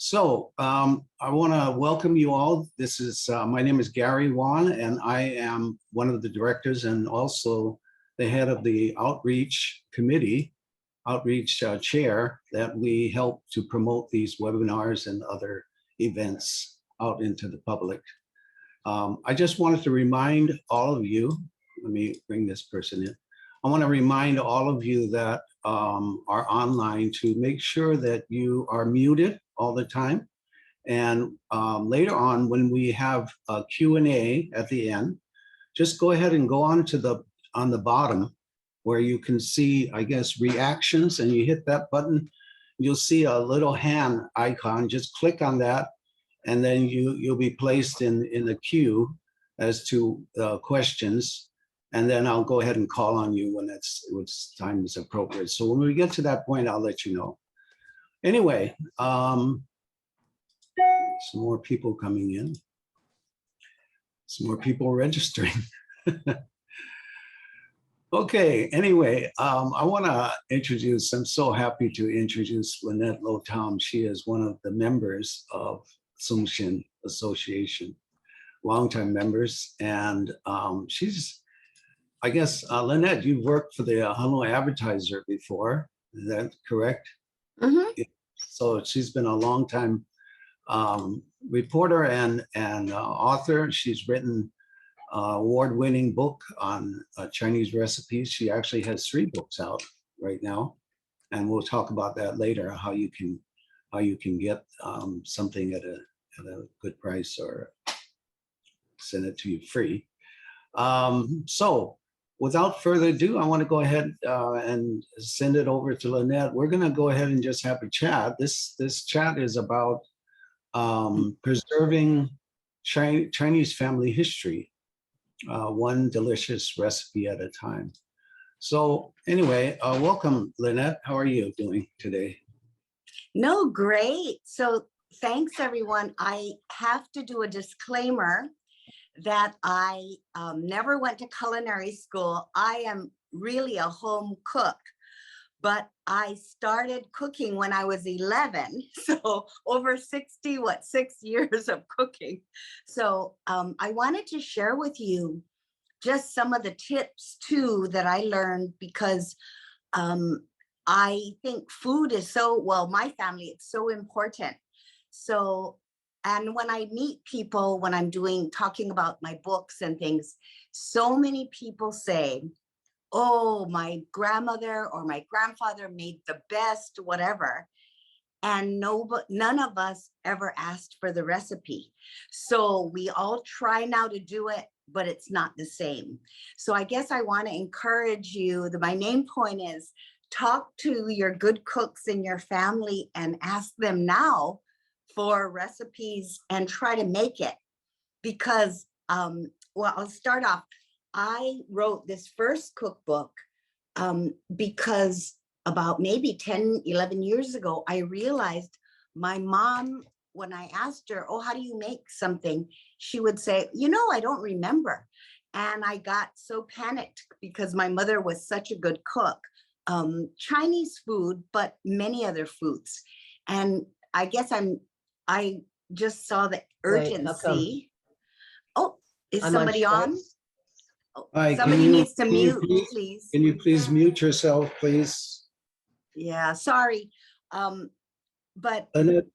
I want to welcome you all. This is my name is Gary Wan, and I am one of the directors and also the head of the outreach committee, outreach chair that we help to promote these webinars and other events out into the public. I just wanted to remind all of you, let me bring this person in. I want to remind all of you that are online to make sure that you are muted all the time. And later on, when we have a Q&A at the end, just go ahead and go on the bottom where you can see, I guess, reactions, and you hit that button, you'll see a little hand icon. Just click on that, and then you'll be placed in the queue as to questions. And then I'll go ahead and call on you when time is appropriate. So when we get to that point, I'll let you know. Anyway, some more people coming in. Some more people registering. Okay, anyway, I want to introduce, I'm so happy to introduce Lynette Lo Tom. She is one of the members of Sungshin Association, longtime members. And she's, I guess, Lynette, you've worked for the Hello Advertiser before, is that correct? Mm-hmm. So she's been a long time reporter and author. She's written award-winning book on Chinese recipes. She actually has 3 books out right now, and we'll talk about that later. How you can get something at a good price or send it to you free. So without further ado, I want to go ahead and send it over to Lynette. We're going to go ahead and just have a chat. This chat is about preserving Chinese family history, one delicious recipe at a time. So anyway, welcome, Lynette. How are you doing today? No, great. So thanks, everyone. I have to do a disclaimer that I never went to culinary school. I am really a home cook, but I started cooking when I was 11. So over 6 years of cooking. So I wanted to share with you just some of the tips too that I learned, because I think food is my family, it's so important. So, and when I meet people, when I'm talking about my books and things, so many people say, oh, my grandmother or my grandfather made the best, whatever. And none of us ever asked for the recipe. So we all try now to do it, but it's not the same. So I guess I want to encourage you, my main point is talk to your good cooks in your family and ask them now for recipes and try to make it. Because, I'll start off. I wrote this first cookbook because about maybe 10, 11 years ago, I realized my mom, when I asked her, oh, how do you make something? She would say, I don't remember. And I got so panicked because my mother was such a good cook, Chinese food, but many other foods. And I guess I just saw the urgency. Oh, is somebody on? Hi, somebody needs to mute, please. Can you please mute yourself, please? Yeah, sorry. But Lynette,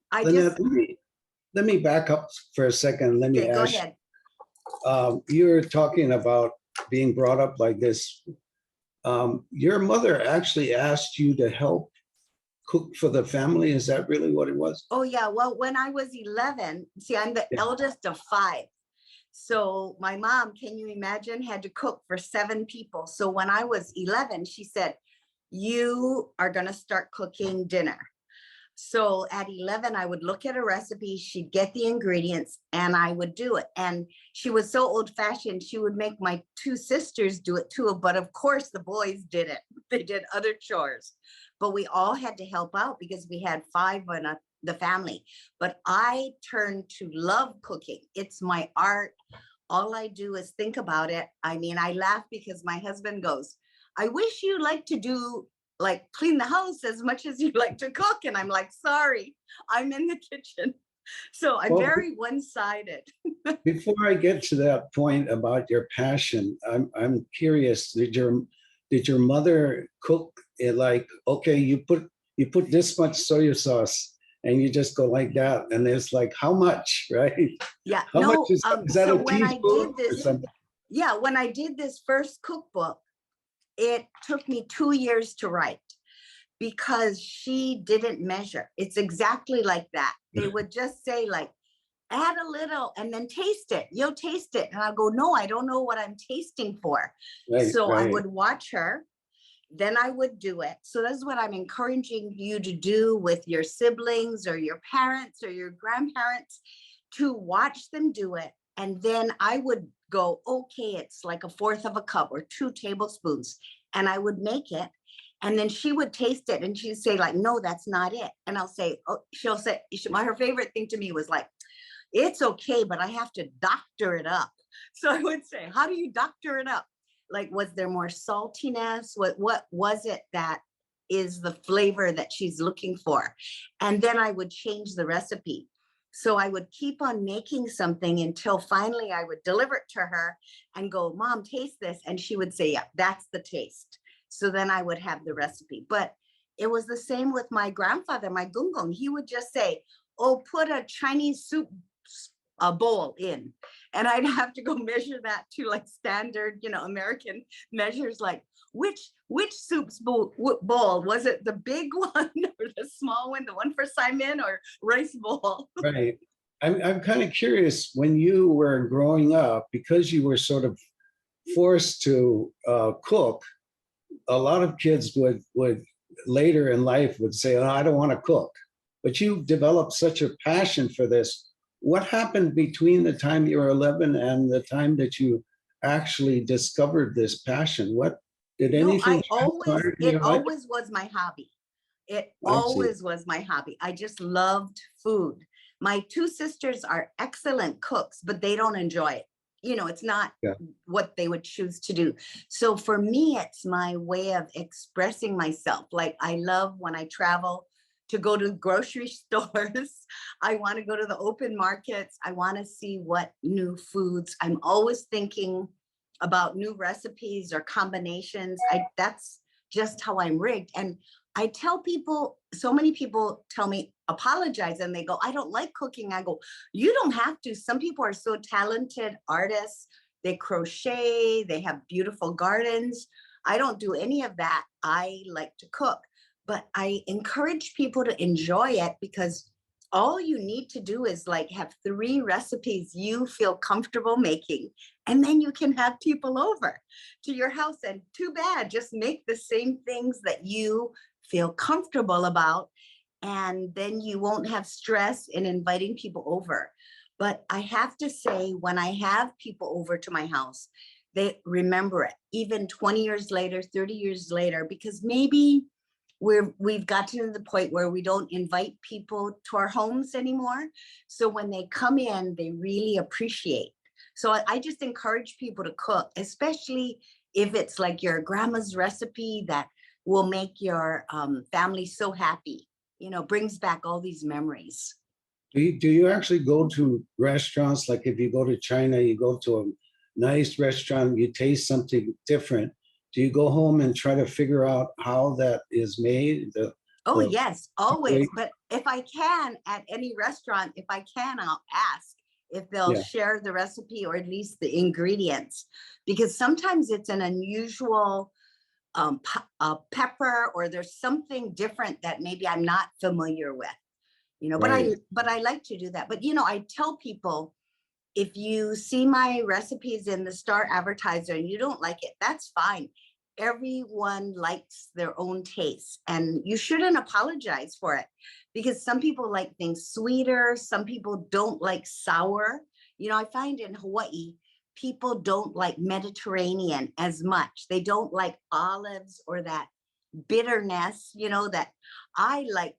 let me back up for a second. Let me ask. Go ahead. You're talking about being brought up like this. Your mother actually asked you to help cook for the family. Is that really what it was? Oh, yeah. Well, when I was 11, see, I'm the eldest of 5. So my mom, can you imagine, had to cook for 7 people. So when I was 11, she said, you are going to start cooking dinner. So at 11, I would look at a recipe, she'd get the ingredients, and I would do it. And she was so old fashioned, she would make my 2 sisters do it too. But of course, the boys did it. They did other chores. But we all had to help out because we had 5 in the family. But I turned to love cooking. It's my art. All I do is think about it. I mean, I laugh because my husband goes, I wish you like to do like clean the house as much as you like to cook. And I'm like, sorry, I'm in the kitchen. So I'm Well, very one-sided. before I get to that point about your passion, I'm curious. Did your mother cook it like, okay, you put this much soy sauce and you just go like that, and it's like how much, right? Yeah, How much no, is that so a when I teaspoon did or this, something? yeah, when I did this first cookbook, it took me 2 years to write because she didn't measure. It's exactly like that. They would just say like, add a little and then taste it. You'll taste it. And I'll go, no, I don't know what I'm tasting for. Right, So I right. would watch her, then I would do it. So that's what I'm encouraging you to do with your siblings or your parents or your grandparents, to watch them do it. And then I would go, okay, it's like a fourth of a cup or 2 tablespoons. And I would make it. And then she would taste it and she'd say like, no, that's not it. And I'll say, oh, she'll say, her favorite thing to me was like, it's okay, but I have to doctor it up. So I would say, how do you doctor it up? Like, was there more saltiness? What was it that is the flavor that she's looking for? And then I would change the recipe. So I would keep on making something until finally I would deliver it to her and go, Mom, taste this. And she would say, yeah, that's the taste. So then I would have the recipe. But it was the same with my grandfather, my gungong. He would just say, oh, put a Chinese soup a bowl in, and I'd have to go measure that to like standard, American measures, like which soup's bowl was it, the big one or the small one, the one for Simon, or rice bowl? Right. I'm kind of curious, when you were growing up, because you were sort of forced to cook, a lot of kids would later in life would say, oh, I don't want to cook. But you developed such a passion for this. What happened between the time you were 11 and the time that you actually discovered this passion? What did No, anything transpire in it your life? always was my hobby. It I see. always was my hobby. I just loved food. My 2 sisters are excellent cooks, but they don't enjoy it. It's not Yeah. what they would choose to do. So for me, it's my way of expressing myself. Like, I love when I travel to go to grocery stores. I want to go to the open markets. I want to see what new foods. I'm always thinking about new recipes or combinations. That's just how I'm rigged. And I tell people, so many people tell me, apologize, and they go, I don't like cooking. I go, you don't have to. Some people are so talented artists. They crochet, they have beautiful gardens. I don't do any of that. I like to cook, but I encourage people to enjoy it, because all you need to do is like have 3 recipes you feel comfortable making, and then you can have people over to your house. And too bad, just make the same things that you feel comfortable about, and then you won't have stress in inviting people over. But I have to say, when I have people over to my house, they remember it, even 20 years later, 30 years later, because maybe we've gotten to the point where we don't invite people to our homes anymore. So when they come in, they really appreciate. So I just encourage people to cook, especially if it's like your grandma's recipe that will make your family so happy, brings back all these memories. Do you actually go to restaurants? Like if you go to China, you go to a nice restaurant, you taste something different. Do you go home and try to figure out how that is made? Oh, The yes, always. But if I can, at any restaurant, if I can, I'll ask if they'll Yeah, share the recipe or at least the ingredients, because sometimes it's an unusual pepper, or there's something different that maybe I'm not familiar with, but right. I like to do that. But, I tell people, if you see my recipes in the Star Advertiser and you don't like it, that's fine. Everyone likes their own taste, and you shouldn't apologize for it, because some people like things sweeter. Some people don't like sour. I find in Hawaii, people don't like Mediterranean as much. They don't like olives or that bitterness, that I like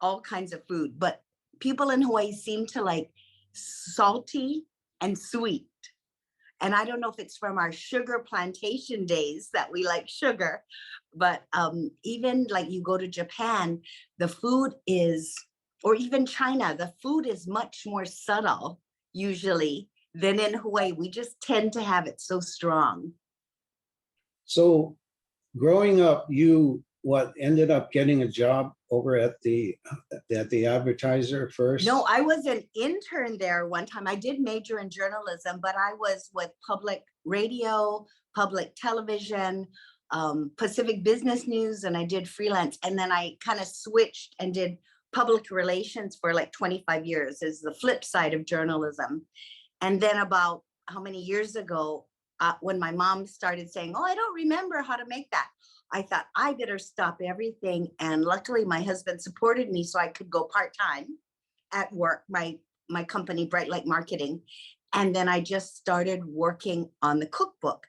all kinds of food, but people in Hawaii seem to like salty and sweet. And I don't know if it's from our sugar plantation days that we like sugar, but even like you go to Japan, the food is, or even China, the food is much more subtle usually than in Hawaii. We just tend to have it so strong. So growing up, you ended up getting a job over at the advertiser first? No, I was an intern there one time. I did major in journalism, but I was with public radio, public television, Pacific Business News, and I did freelance. And then I kind of switched and did public relations for like 25 years, is the flip side of journalism. And then about how many years ago, when my mom started saying, oh, I don't remember how to make that, I thought I better stop everything. And luckily my husband supported me so I could go part-time at work, my company, Bright Light Marketing. And then I just started working on the cookbook.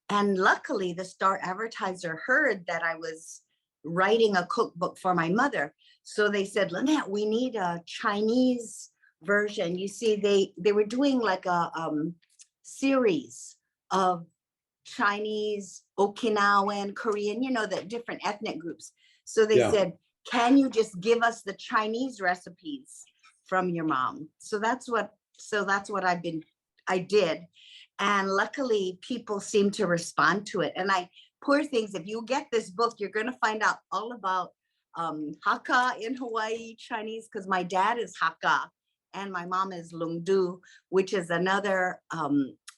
And luckily the Star Advertiser heard that I was writing a cookbook for my mother. So they said, Lynette, we need a Chinese version. You see, they were doing like a series of Chinese, Okinawan, Korean, you know, the different ethnic groups. So they said, can you just give us the Chinese recipes from your mom? So that's what I did. And luckily people seem to respond to it. And poor things, if you get this book, you're going to find out all about Hakka in Hawaii, Chinese, because my dad is Hakka and my mom is Lungdu, which is another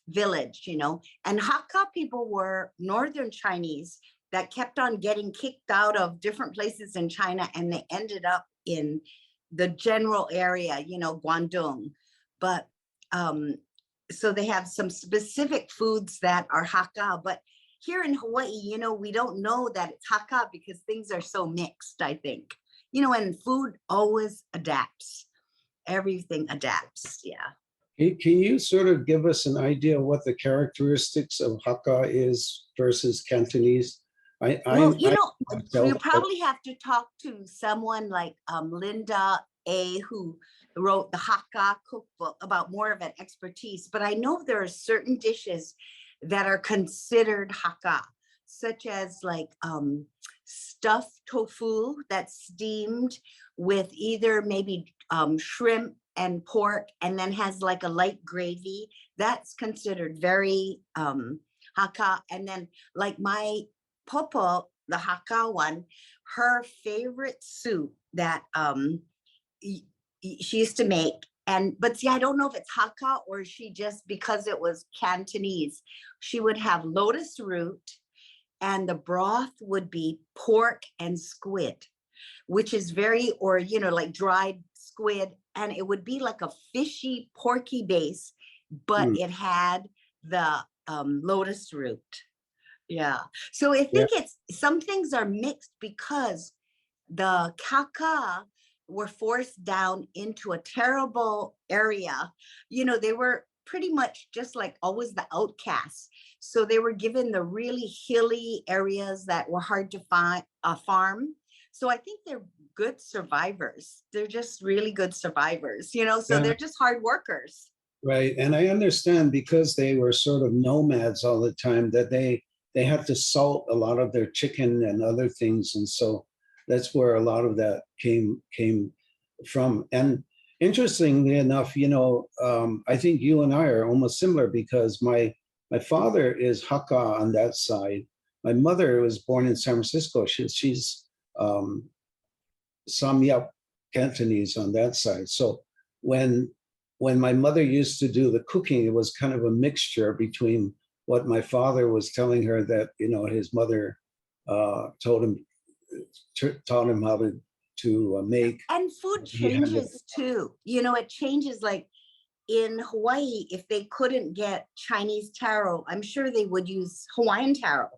village, you know. And Hakka people were northern Chinese that kept on getting kicked out of different places in China, and they ended up in the general area, you know, Guangdong. But so they have some specific foods that are Hakka, but here in Hawaii, you know, we don't know that it's Hakka because things are so mixed, I think. You know, and food always adapts. Everything adapts, yeah. Can you sort of give us an idea of what the characteristics of Hakka is versus Cantonese? You probably have to talk to someone like Linda A, who wrote the Hakka cookbook, about more of an expertise. But I know there are certain dishes that are considered Hakka, such as like stuffed tofu that's steamed with either maybe shrimp and pork, and then has like a light gravy. That's considered very Hakka. And then like my popo, the Hakka one, her favorite soup that she used to make, but see, I don't know if it's Hakka or she just, because it was Cantonese, she would have lotus root and the broth would be pork and squid, which is very, or, you know, like dried squid. And it would be like a fishy, porky base, but it had the lotus root. Yeah. So I think some things are mixed because the Kaka were forced down into a terrible area. You know, they were pretty much just like always the outcasts. So they were given the really hilly areas that were hard to find, farm. So I think they're good survivors. They're just really good survivors, you know, so they're just hard workers. Right. And I understand because they were sort of nomads all the time that they had to salt a lot of their chicken and other things. And so that's where a lot of that came from. And interestingly enough, you know, I think you and I are almost similar because my father is Hakka on that side. My mother was born in San Francisco. She's Samyap Cantonese on that side. So when my mother used to do the cooking, it was kind of a mixture between what my father was telling her that, you know, his mother taught him how to make. And food changes too. You know, it changes. Like in Hawaii, if they couldn't get Chinese taro, I'm sure they would use Hawaiian taro,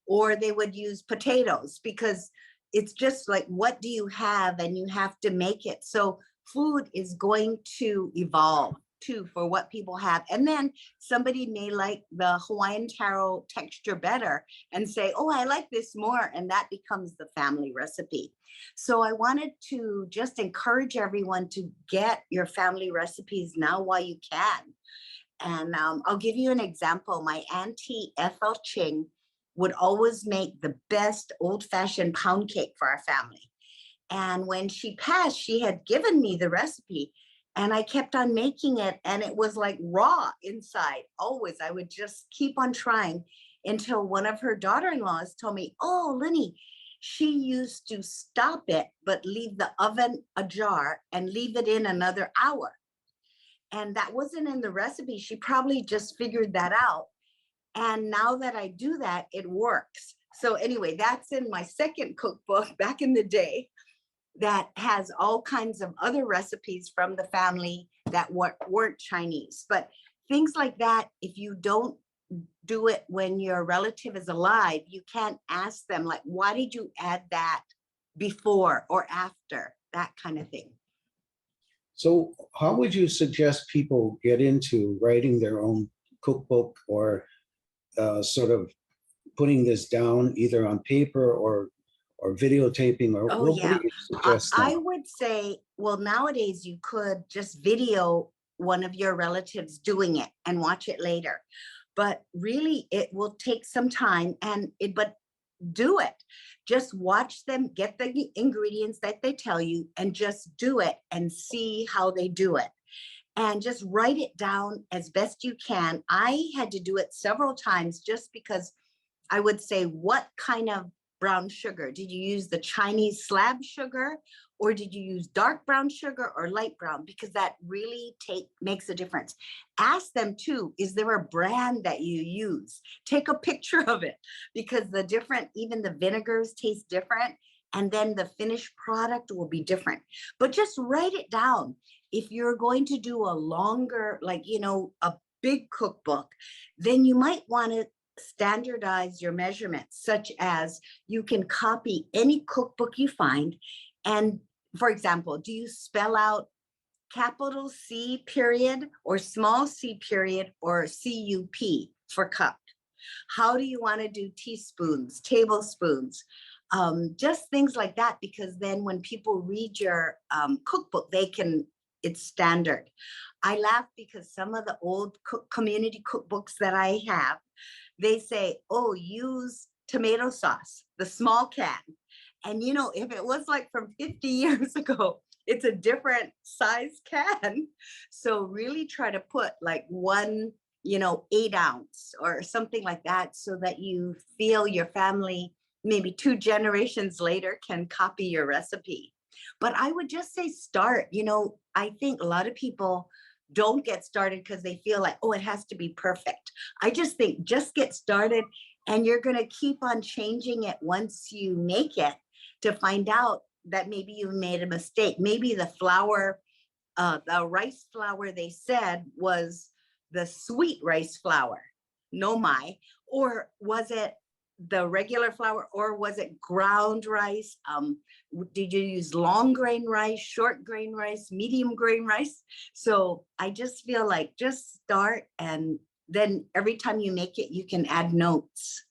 or they would use potatoes, because it's just like, what do you have? And you have to make it. So food is going to evolve too for what people have. And then somebody may like the Hawaiian taro texture better and say, oh, I like this more. And that becomes the family recipe. So I wanted to just encourage everyone to get your family recipes now while you can. And I'll give you an example. My auntie Ethel Ching would always make the best old-fashioned pound cake for our family. And when she passed, she had given me the recipe, and I kept on making it, and it was like raw inside. Always, I would just keep on trying until one of her daughter-in-laws told me, "Oh, Linny, she used to stop it, but leave the oven ajar and leave it in another hour." And that wasn't in the recipe. She probably just figured that out. And now that I do that, it works. So anyway, that's in my second cookbook back in the day that has all kinds of other recipes from the family that weren't Chinese. But things like that, if you don't do it when your relative is alive, you can't ask them, like, why did you add that before or after? That kind of thing. So how would you suggest people get into writing their own cookbook, or sort of putting this down either on paper or videotaping, or Oh, what do yeah. you suggest I them? would say, well, nowadays you could just video one of your relatives doing it and watch it later. But really, it will take some time, but do it. Just watch them get the ingredients that they tell you and just do it and see how they do it. And just write it down as best you can. I had to do it several times just because I would say, what kind of brown sugar? Did you use the Chinese slab sugar, or did you use dark brown sugar or light brown? Because that really makes a difference. Ask them too, is there a brand that you use? Take a picture of it, because even the vinegars taste different, and then the finished product will be different. But just write it down. If you're going to do a longer, a big cookbook, then you might want to standardize your measurements, such as you can copy any cookbook you find. And for example, do you spell out capital C period or small c period or CUP for cup? How do you want to do teaspoons, tablespoons? Just things like that, because then when people read your cookbook, it's standard. I laugh because some of the old community cookbooks that I have, they say, oh, use tomato sauce, the small can. And if it was like from 50 years ago, it's a different size can. So really try to put like one, 8-ounce or something like that, so that you feel your family, maybe 2 generations later, can copy your recipe. But I would just say start. I think a lot of people don't get started because they feel like, oh, it has to be perfect. I just think just get started, and you're going to keep on changing it once you make it, to find out that maybe you made a mistake. Maybe the flour, the rice flour they said was the sweet rice flour, no mai, or was it the regular flour, or was it ground rice? Did you use long grain rice, short grain rice, medium grain rice? So I just feel like just start, and then every time you make it, you can add notes.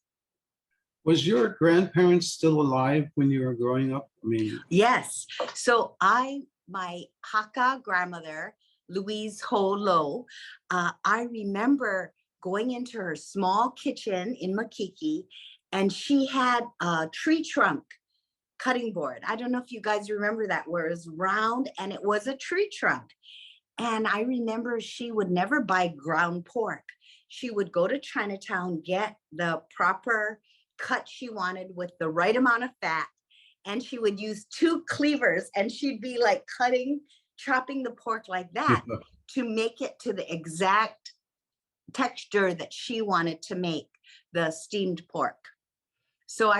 Was your grandparents still alive when you were growing up? I mean, Yes. So my Hakka grandmother, Louise Hollow, I remember going into her small kitchen in Makiki, and she had a tree trunk cutting board. I don't know if you guys remember that, where it was round and it was a tree trunk. And I remember she would never buy ground pork. She would go to Chinatown, get the proper cut she wanted with the right amount of fat, and she would use 2 cleavers, and she'd be like chopping the pork like that to make it to the exact texture that she wanted to make the steamed pork. So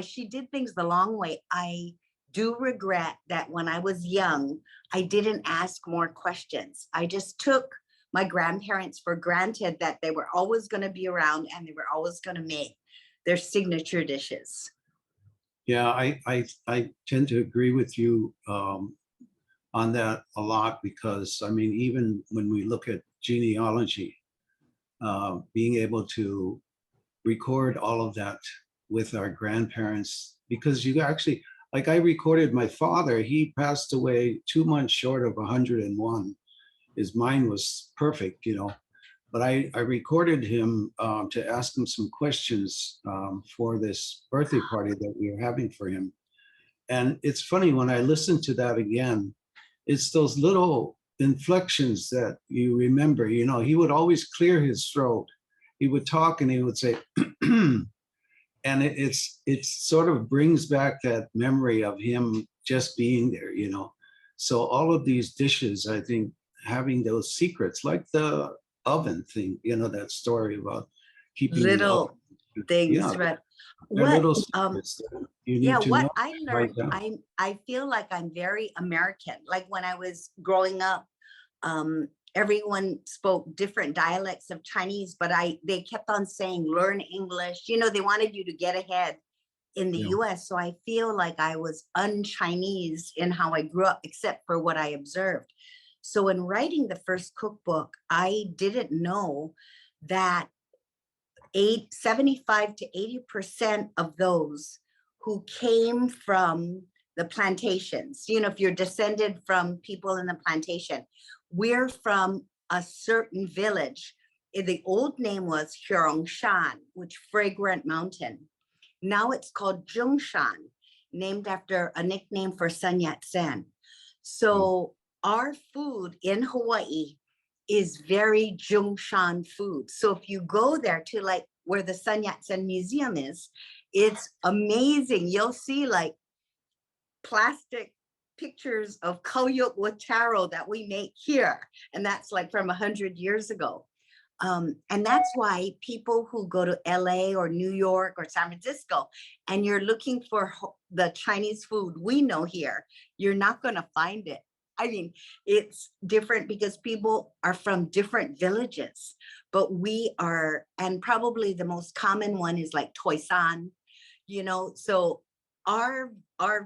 she did things the long way. I do regret that when I was young, I didn't ask more questions. I just took my grandparents for granted, that they were always going to be around and they were always going to make their signature dishes. yeah, I tend to agree with you on that a lot, because I mean, even when we look at genealogy, being able to record all of that with our grandparents, because you actually, like, I recorded my father. He passed away 2 months short of 101. His mind was perfect, but I recorded him to ask him some questions for this birthday party that we were having for him. And it's funny when I listen to that again, it's those little inflections that you remember. You know, he would always clear his throat. He would talk and he would say, and it's sort of brings back that memory of him just being there, you know. So all of these dishes, I think, having those secrets, like the oven thing, you know, that story about keeping the Little oven. things, Yeah, right? they're What, little secrets that you yeah, need to what know. I Write learned, down. I feel like I'm very American. Like when I was growing up, everyone spoke different dialects of Chinese, but they kept on saying, learn English. You know, they wanted you to get ahead in the Yeah. US. So I feel like I was un-Chinese in how I grew up, except for what I observed. So in writing the first cookbook, I didn't know that 75 to 80% of those who came from the plantations, you know, if you're descended from people in the plantation, we're from a certain village. The old name was Hurongshan, which fragrant mountain. Now it's called Zhongshan, named after a nickname for Sun Yat-sen. So our food in Hawaii is very Zhongshan food. So if you go there to like where the Sun Yat-sen Museum is, it's amazing. You'll see like plastic pictures of koyuk with taro that we make here. And that's like from 100 years ago. And that's why people who go to LA or New York or San Francisco, and you're looking for the Chinese food we know here, you're not going to find it. I mean, it's different because people are from different villages, but we are, and probably the most common one is like Toisan, you know, so our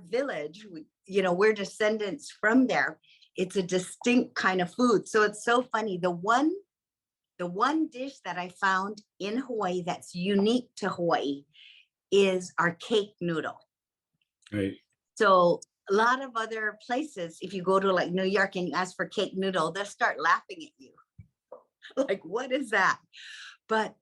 village, you know, we're descendants from there. It's a distinct kind of food. So it's so funny. The one dish that I found in Hawaii that's unique to Hawaii is our cake noodle. Right. So a lot of other places, if you go to like New York and you ask for cake noodle, they'll start laughing at you. Like, what is that? But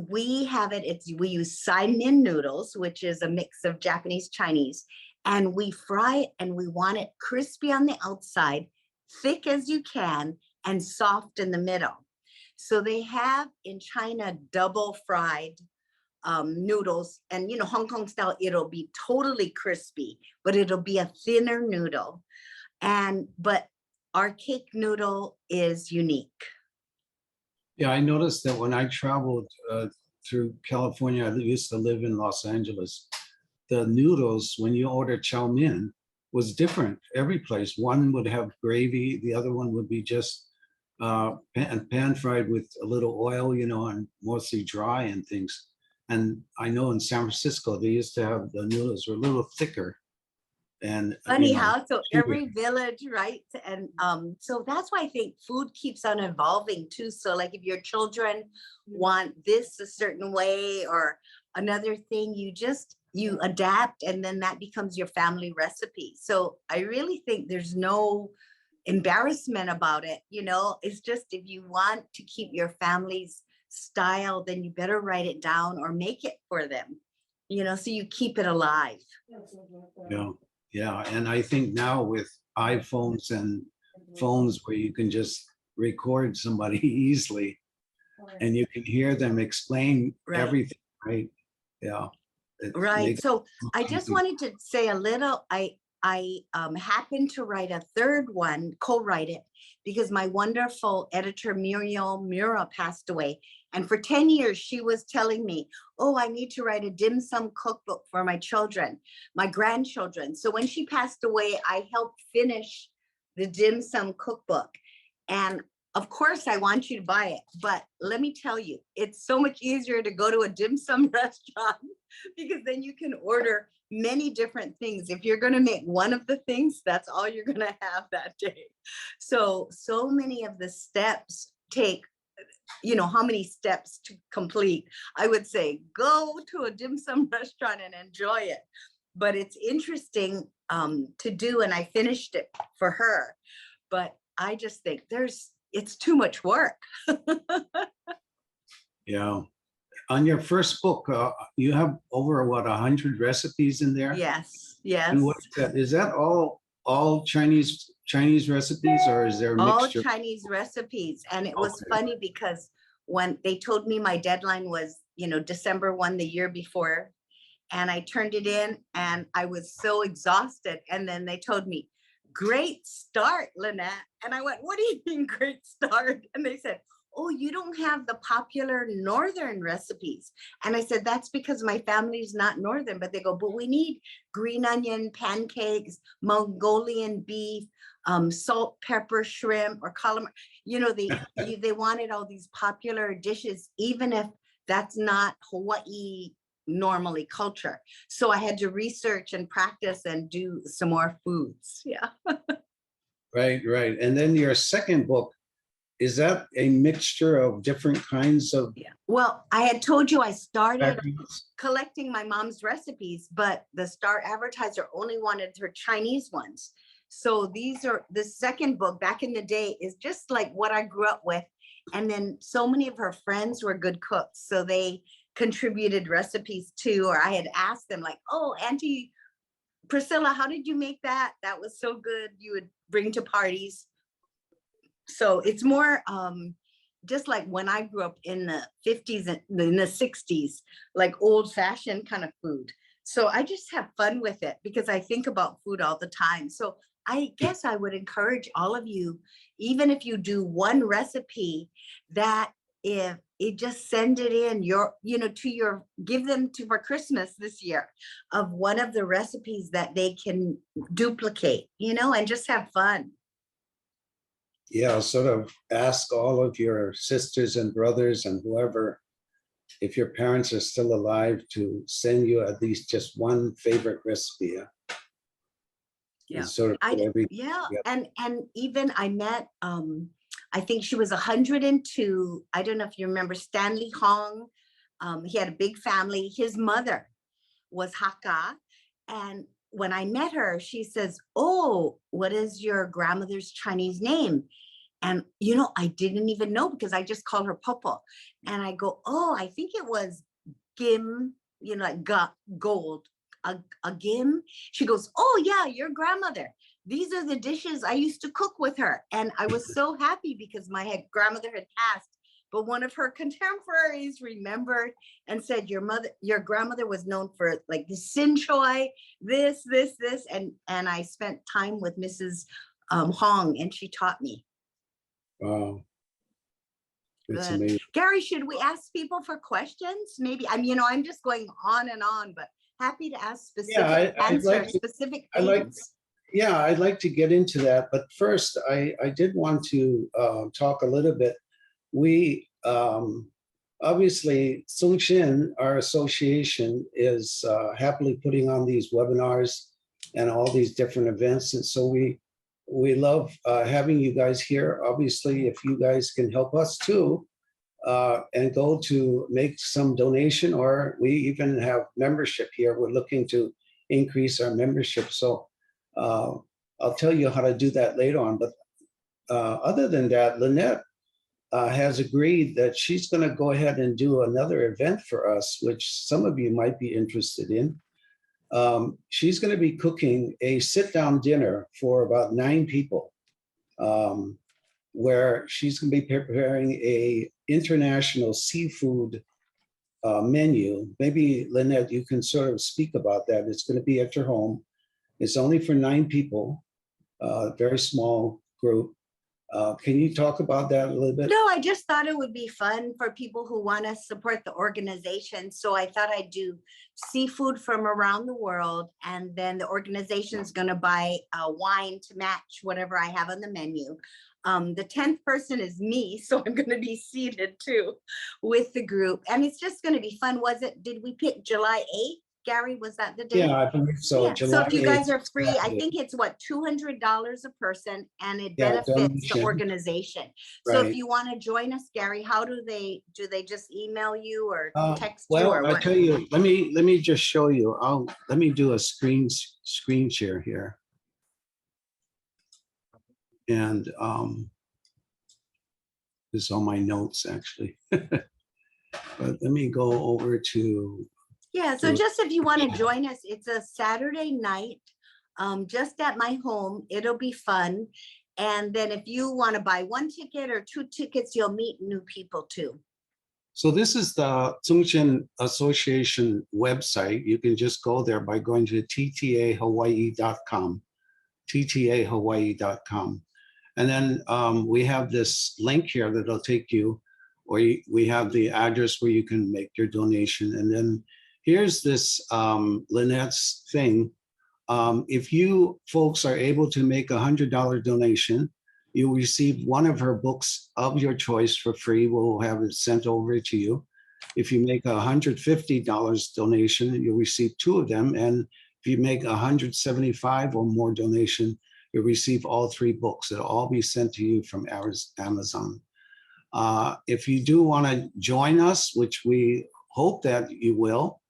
we have it, we use saimin noodles, which is a mix of Japanese, Chinese, and we fry it and we want it crispy on the outside, thick as you can, and soft in the middle. So they have in China double fried noodles, and you know, Hong Kong style, it'll be totally crispy, but it'll be a thinner noodle. But our cake noodle is unique. Yeah, I noticed that when I traveled through California, I used to live in Los Angeles. The noodles, when you order chow mein, was different every place. One would have gravy, the other one would be just pan fried with a little oil, you know, and mostly dry and things. And I know in San Francisco, they used to have the noodles were a little thicker and, Funny you know, how, so chewy. every village, right? And so that's why I think food keeps on evolving too. So like if your children want this a certain way or another thing, you adapt, and then that becomes your family recipe. So I really think there's no embarrassment about it. You know, it's just if you want to keep your family's style, then you better write it down or make it for them, you know, so you keep it alive. Yeah, yeah. And I think now with iPhones and phones where you can just record somebody easily and you can hear them explain Right. everything, right? Yeah. It Right. makes So it I just easy. wanted to say a little, I happened to write a third one, co-write it, because my wonderful editor Muriel Mura passed away. And for 10 years, she was telling me, oh, I need to write a dim sum cookbook for my children, my grandchildren. So when she passed away, I helped finish the dim sum cookbook. And of course, I want you to buy it. But let me tell you, it's so much easier to go to a dim sum restaurant because then you can order many different things. If you're going to make one of the things, that's all you're going to have that day. So many of the steps take, you know, how many steps to complete. I would say go to a dim sum restaurant and enjoy it. But it's interesting to do, and I finished it for her. But I just think there's it's too much work. Yeah. On your first book, you have over what 100 recipes in there. Yes, yes. And what's that? Is that all Chinese recipes, or is there a All mixture? Chinese recipes. And it was Okay. funny because when they told me my deadline was, December 1 the year before, and I turned it in and I was so exhausted. And then they told me, great start, Lynette. And I went, what do you mean great start? And they said, oh, you don't have the popular Northern recipes. And I said, that's because my family's not Northern, but they go, but we need green onion pancakes, Mongolian beef, salt, pepper, shrimp, or calamari. They wanted all these popular dishes, even if that's not Hawaii normally culture. So I had to research and practice and do some more foods. Yeah. Right, right. And then your second book, is that a mixture of different kinds of Yeah. Well, I had told you I started recipes? collecting my mom's recipes, but the Star Advertiser only wanted her Chinese ones. So the second book back in the day is just like what I grew up with. And then so many of her friends were good cooks. So they contributed recipes too, or I had asked them like, oh, Auntie Priscilla, how did you make that? That was so good. You would bring to parties. So it's more just like when I grew up in the 50s and in the 60s, like old fashioned kind of food. So I just have fun with it because I think about food all the time. So I guess I would encourage all of you, even if you do one recipe, that if it just send it in give them to for Christmas this year of one of the recipes that they can duplicate, and just have fun. Yeah, sort of ask all of your sisters and brothers and whoever, if your parents are still alive, to send you at least just one favorite recipe. Yeah. Sort of put everything together. And even I met I think she was 102. I don't know if you remember Stanley Hong. He had a big family. His mother was Hakka. And when I met her, she says, oh, what is your grandmother's Chinese name? And, I didn't even know because I just call her Popo. And I go, oh, I think it was Gim, like gold, a Gim. She goes, oh, yeah, your grandmother. These are the dishes I used to cook with her. And I was so happy because my grandmother had passed. But one of her contemporaries remembered and said, your grandmother was known for like the sin choi, this. And I spent time with Mrs. Hong, and she taught me. Wow. It's Good. amazing. Gary, should we ask people for questions? Maybe, I'm just going on and on, but happy to ask specific specific things. I'd like to get into that. But first, I did want to talk a little bit. We obviously, Sungshin, our association, is happily putting on these webinars and all these different events. And so we love having you guys here. Obviously, if you guys can help us too, and go to make some donation, or we even have membership here. We're looking to increase our membership. So I'll tell you how to do that later on. But other than that, Lynette has agreed that she's going to go ahead and do another event for us, which some of you might be interested in. She's going to be cooking a sit-down dinner for about 9 people, where she's going to be preparing a international seafood menu. Maybe, Lynette, you can sort of speak about that. It's going to be at your home. It's only for 9 people, very small group. Can you talk about that a little bit? No, I just thought it would be fun for people who want to support the organization. So I thought I'd do seafood from around the world, and then the organization's going to buy wine to match whatever I have on the menu. The 10th person is me, so I'm going to be seated too with the group, and it's just going to be fun. Did we pick July 8th? Gary, was that the date? Yeah, I believe so. Yeah. So if you guys are free, I Saturday. think it's $200 a person, and it Yeah, benefits donation. the organization. So Right. if you want to join us, Gary, how do they just email you or text you, Well, or I what? tell you, let me just show you. Let me do a screen share here. And This is all my notes, actually. But let me go over to, Yeah, so just if you want to join us, it's a Saturday night, just at my home. It'll be fun. And then if you want to buy 1 ticket or 2 tickets, you'll meet new people too. so this is the Zhongshan Association website. You can just go there by going to ttahawaii.com, ttahawaii.com. And then we have this link here that'll take you, or we have the address where you can make your donation. And then here's this Lynette's thing. If you folks are able to make $100 donation, you'll receive one of her books of your choice for free. We'll have it sent over to you. If you make $150 donation, you'll receive 2 of them. And if you make $175 or more donation, you'll receive all 3 books. It'll all be sent to you from Amazon. If you do want to join us, which we hope that you will,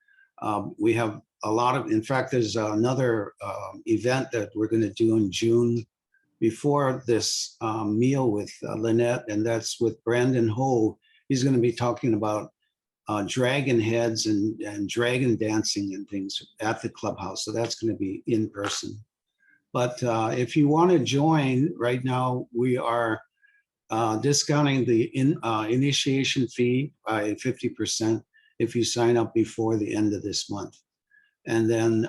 we have a lot of, in fact, there's another event that we're going to do in June before this meal with Lynette, and that's with Brandon Ho. He's going to be talking about dragon heads and dragon dancing and things at the clubhouse. So that's going to be in person. But if you want to join right now, we are discounting the initiation fee by 50% if you sign up before the end of this month. And then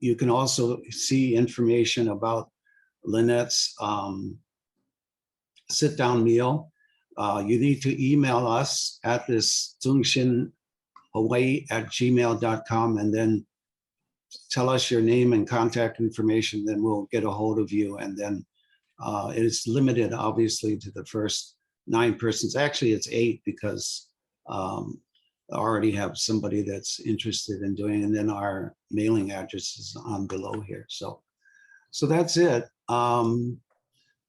you can also see information about Lynette's sit-down meal. You need to email us at this zhongshanhawaii@gmail.com and then tell us your name and contact information, then we'll get a hold of you. And then it's limited, obviously, to the first 9 persons. Actually, it's 8 because I already have somebody that's interested in doing, and then our mailing address is on below here. So that's it.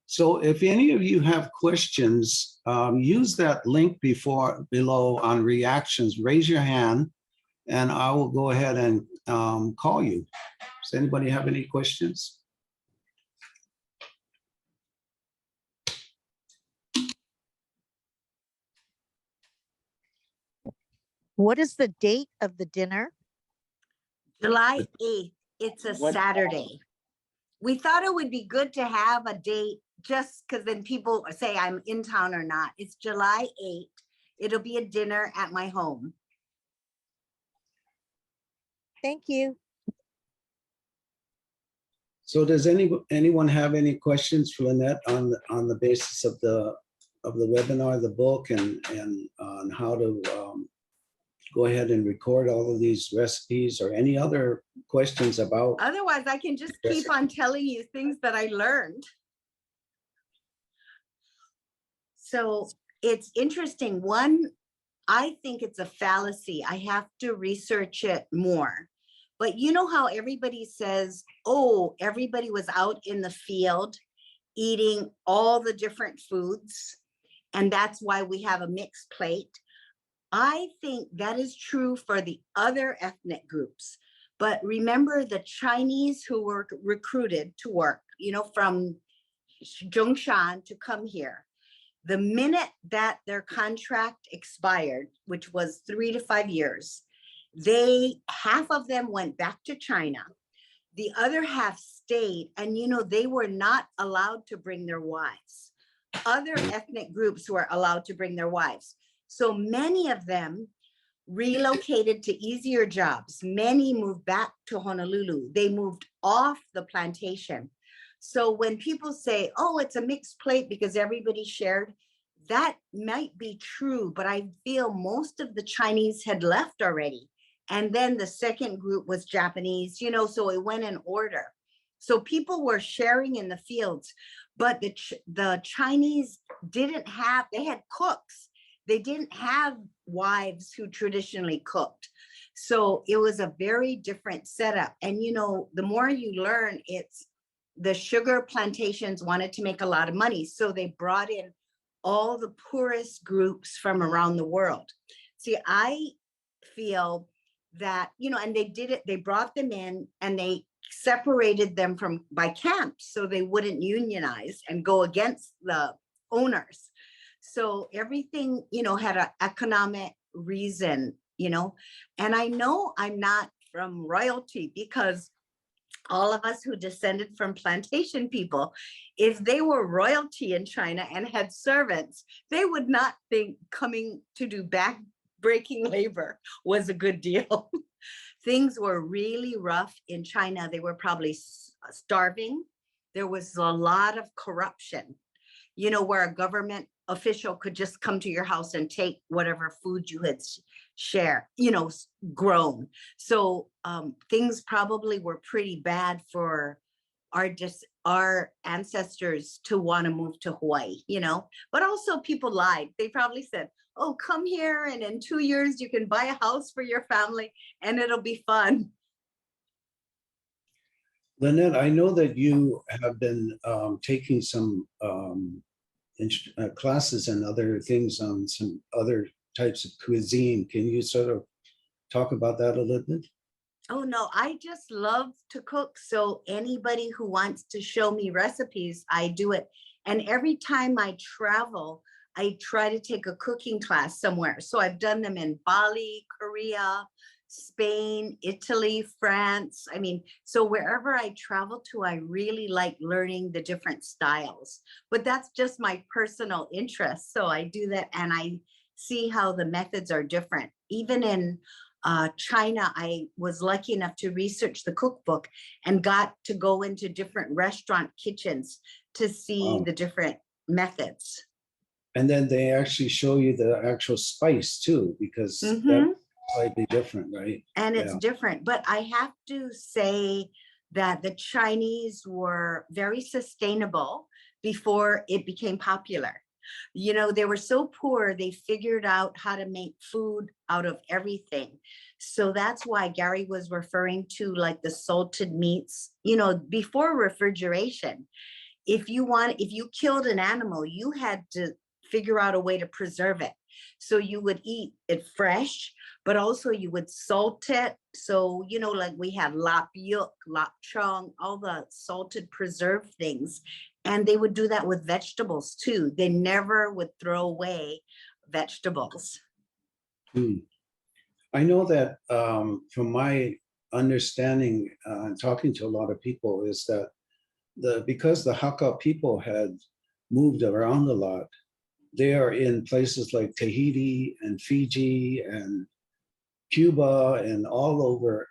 So if any of you have questions, use that link below on reactions, raise your hand, and I will go ahead and call you. Does anybody have any questions? What is the date of the dinner? July 8th, it's a What- Saturday. We thought it would be good to have a date just because then people say I'm in town or not. It's July 8th. It'll be a dinner at my home. Thank you. So does anyone have any questions for Lynette on the basis of the webinar, the book, and on how to go ahead and record all of these recipes, or any other questions about? Otherwise, I can just keep on telling you things that I learned. So it's interesting. One, I think it's a fallacy. I have to research it more. But you know how everybody says, oh, everybody was out in the field eating all the different foods, and that's why we have a mixed plate. I think that is true for the other ethnic groups. But remember the Chinese who were recruited to work, from Zhongshan to come here. The minute that their contract expired, which was 3 to 5 years, half of them went back to China. The other half stayed, and they were not allowed to bring their wives. Other ethnic groups were allowed to bring their wives. So many of them relocated to easier jobs. Many moved back to Honolulu. They moved off the plantation. So when people say, oh, it's a mixed plate because everybody shared, that might be true, but I feel most of the Chinese had left already. And then the second group was Japanese, so it went in order. So people were sharing in the fields, but the Chinese they had cooks. They didn't have wives who traditionally cooked. So it was a very different setup. And, the more you learn, the sugar plantations wanted to make a lot of money. So they brought in all the poorest groups from around the world. See, I feel that, and they brought them in and they separated them by camps so they wouldn't unionize and go against the owners. So everything, had an economic reason, and I know I'm not from royalty because all of us who descended from plantation people, if they were royalty in China and had servants, they would not think coming to do back-breaking labor was a good deal. Things were really rough in China. They were probably starving. There was a lot of corruption, where a government official could just come to your house and take whatever food you had grown. So things probably were pretty bad for our ancestors to want to move to Hawaii, but also people lied. They probably said, oh, come here and in 2 years you can buy a house for your family and it'll be fun. Lynette, I know that you have been taking some classes and other things on some other types of cuisine. Can you sort of talk about that a little bit? Oh, no, I just love to cook. So anybody who wants to show me recipes, I do it. And every time I travel, I try to take a cooking class somewhere. So I've done them in Bali, Korea, Spain, Italy, France. I mean, so wherever I travel to, I really like learning the different styles, but that's just my personal interest. So I do that and I see how the methods are different. Even in China, I was lucky enough to research the cookbook and got to go into different restaurant kitchens to see the different methods. And then they actually show you the actual spice too, because that's slightly different, right? And it's different, but I have to say that the Chinese were very sustainable before it became popular. They were so poor, they figured out how to make food out of everything. So that's why Gary was referring to like the salted meats, before refrigeration. If you killed an animal, you had to figure out a way to preserve it. So you would eat it fresh, but also you would salt it. So, like we have lap yuk, lap chong, all the salted preserved things. And they would do that with vegetables too. They never would throw away vegetables. I know that from my understanding, talking to a lot of people, is that because the Hakka people had moved around a lot, they are in places like Tahiti and Fiji and Cuba and all over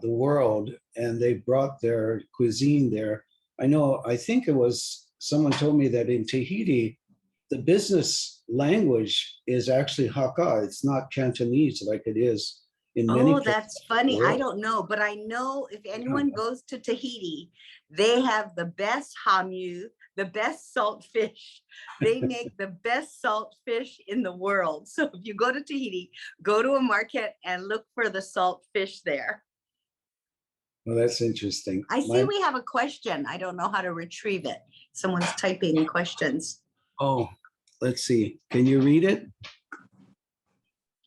the world, and they brought their cuisine there. I think it was someone told me that in Tahiti, the business language is actually Hakka. It's not Cantonese like it is in many places. Oh, that's funny. I don't know, but I know if anyone goes to Tahiti, they have the best hamu, the best salt fish. They make the best salt fish in the world. So if you go to Tahiti, go to a market and look for the salt fish there. Well, that's interesting. I see we have a question. I don't know how to retrieve it. Someone's typing questions. Oh, let's see. Can you read it?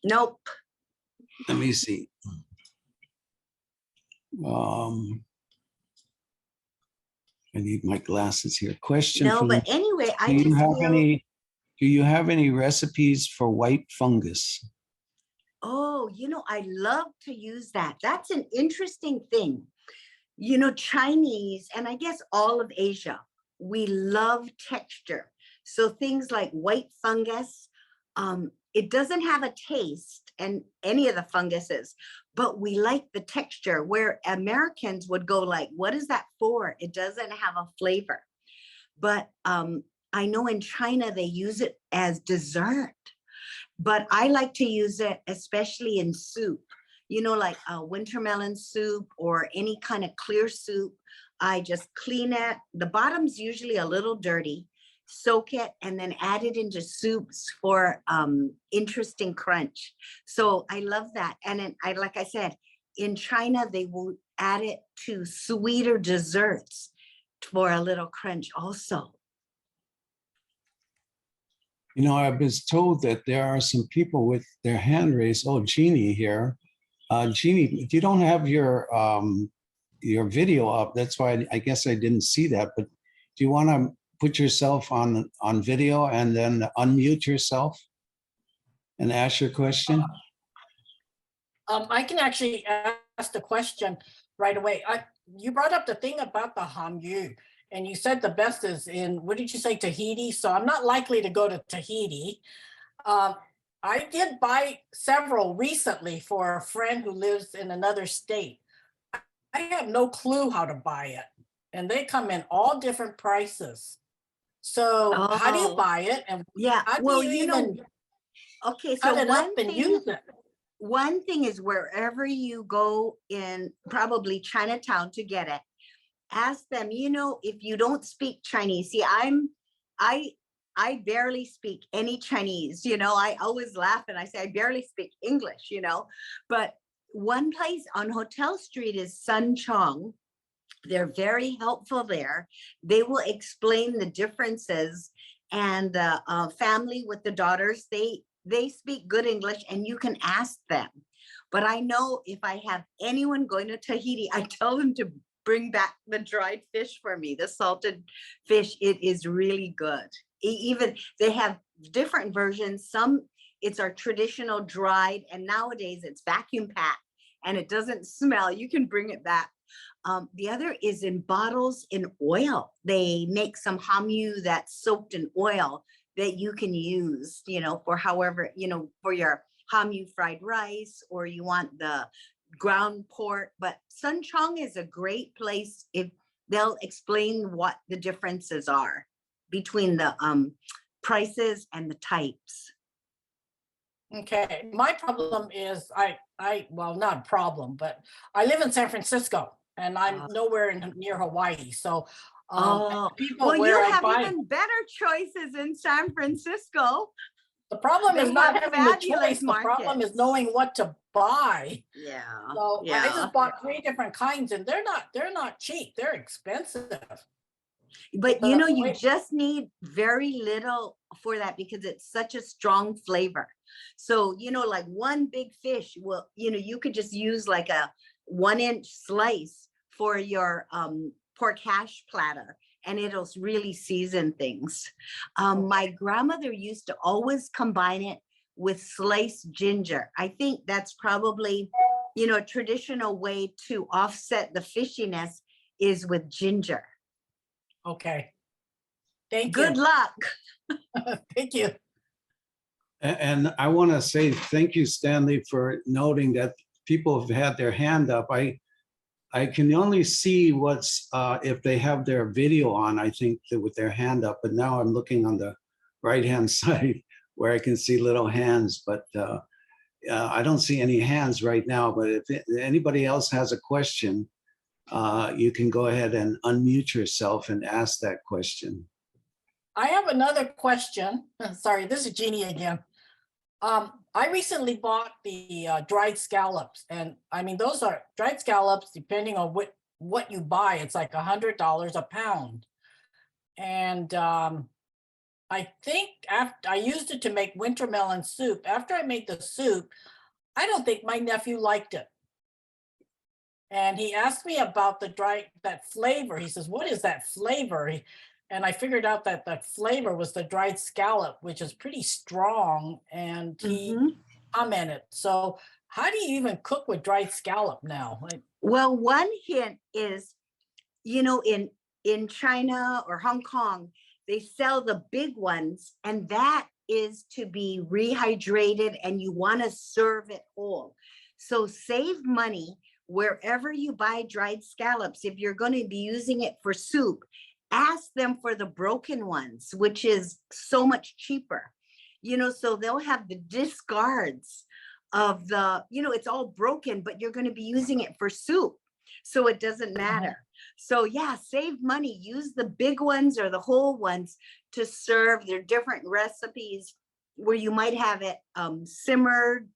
Nope. Let me see. I need my glasses here. Question. No, but anyway, do you have any recipes for white fungus? Oh, I love to use that. That's an interesting thing. Chinese, and I guess all of Asia, we love texture. So things like white fungus, it doesn't have a taste, and any of the funguses, but we like the texture, where Americans would go like, what is that for? It doesn't have a flavor. But I know in China, they use it as dessert, but I like to use it, especially in soup, like a winter melon soup or any kind of clear soup. I just clean it. The bottom's usually a little dirty, soak it, and then add it into soups for interesting crunch. So I love that. And like I said, in China, they will add it to sweeter desserts for a little crunch also. I was told that there are some people with their hand raised. Oh, Jeannie here. Jeannie, you don't have your video up. That's why I guess I didn't see that. But do you want to put yourself on video and then unmute yourself and ask your question? I can actually ask the question right away. You brought up the thing about the Hamyu, and you said the best is in, what did you say, Tahiti? So I'm not likely to go to Tahiti. I did buy several recently for a friend who lives in another state. I have no clue how to buy it, and they come in all different prices. So how do you Oh. buy it, and Yeah, how do well, you you know, even okay, cut so it up and use it? one thing is wherever you go in probably Chinatown to get it, ask them, you know, if you don't speak Chinese. See, I barely speak any Chinese, you know, I always laugh and I say I barely speak English, you know, but one place on Hotel Street is Sun Chong. They're very helpful there. They will explain the differences, and the family with the daughters, they speak good English and you can ask them. But I know if I have anyone going to Tahiti, I tell them to bring back the dried fish for me, the salted fish. It is really good. Even they have different versions. Some it's our traditional dried, and nowadays it's vacuum packed and it doesn't smell. You can bring it back. The other is in bottles in oil. They make some hamu that's soaked in oil that you can use, you know, for however, you know, for your hamu fried rice, or you want the ground pork. But Sunchong is a great place if they'll explain what the differences are between the prices and the types. Okay, my problem is well, not a problem, but I live in San Francisco and I'm nowhere near Hawaii. So people well, where you I have buy, even better choices in San Francisco. the problem They is not have having the fabulous choice. The problem is markets. knowing what to buy. Yeah. So I Yeah. just bought 3 different kinds, and they're not cheap. They're expensive. But you know, you wait. just need very little for that because it's such a strong flavor. So, you know, like one big fish, well, you know, you could just use like a 1-inch slice for your pork hash platter, and it'll really season things. My grandmother used to always combine it with sliced ginger. I think that's probably, you know, a traditional way to offset the fishiness is with ginger. Okay. Thank Good you. luck. Thank you. And I want to say thank you, Stanley, for noting that people have had their hand up. I can only see what's if they have their video on, I think, with their hand up, but now I'm looking on the right-hand side where I can see little hands, but I don't see any hands right now. But if anybody else has a question, you can go ahead and unmute yourself and ask that question. I have another question. Sorry, this is Jeannie again. I recently bought the dried scallops, and I mean, those are dried scallops, depending on what you buy, it's like $100 a pound. And I think after I used it to make winter melon soup. After I made the soup, I don't think my nephew liked it. And he asked me about that flavor. He says, "What is that flavor?" And I figured out that that flavor was the dried scallop, which is pretty strong. And he commented. So how do you even cook with dried scallop now? Well, one hint is, you know, in China or Hong Kong, they sell the big ones, and that is to be rehydrated, and you want to serve it whole. So save money wherever you buy dried scallops. If you're going to be using it for soup, ask them for the broken ones, which is so much cheaper. You know, so they'll have the discards of the, you know, it's all broken, but you're going to be using it for soup. So it doesn't matter. So yeah, save money, use the big ones or the whole ones to serve. Their different recipes where you might have it simmered,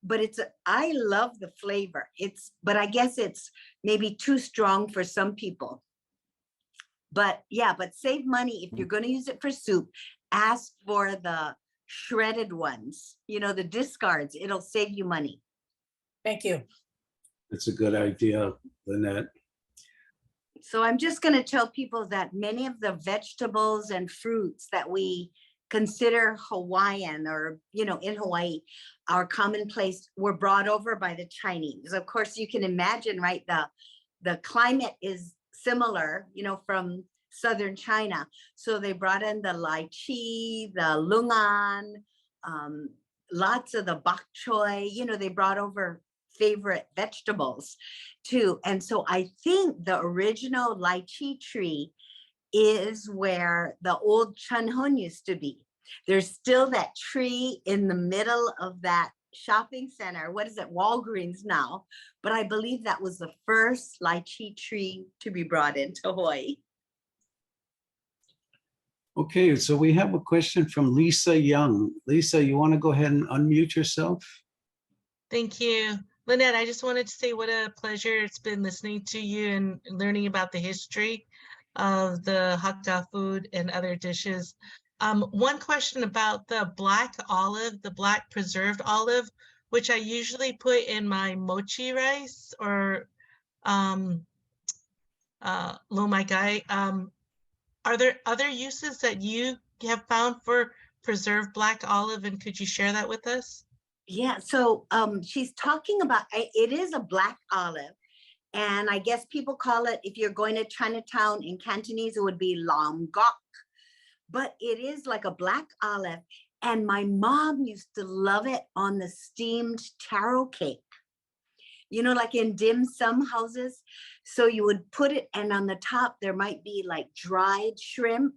but I love the flavor. But I guess it's maybe too strong for some people. But yeah, but save money if you're going to use it for soup. Ask for the shredded ones, you know, the discards. It'll save you money. Thank you. It's a good idea, Lynette. So I'm just going to tell people that many of the vegetables and fruits that we consider Hawaiian or, in Hawaii, are commonplace, were brought over by the Chinese. Of course, you can imagine, right? The climate is similar, from southern China. So they brought in the lychee, the lungan, lots of the bok choy, they brought over favorite vegetables too. And so I think the original lychee tree is where the old chunhon used to be. There's still that tree in the middle of that shopping center. What is it? Walgreens now. But I believe that was the first lychee tree to be brought into Hawaii. Okay, so we have a question from Lisa Young. Lisa, you want to go ahead and unmute yourself? Thank you. Lynette, I just wanted to say what a pleasure it's been listening to you and learning about the history of the Hakka food and other dishes. One question about the black olive, the black preserved olive, which I usually put in my mochi rice or lo mai gai. Are there other uses that you have found for preserved black olive, and could you share that with us? Yeah, so she's talking about, it is a black olive. And I guess people call it, if you're going to Chinatown in Cantonese, it would be lam gok. But it is like a black olive. And my mom used to love it on the steamed taro cake. Like in dim sum houses. So you would put it, and on the top, there might be like dried shrimp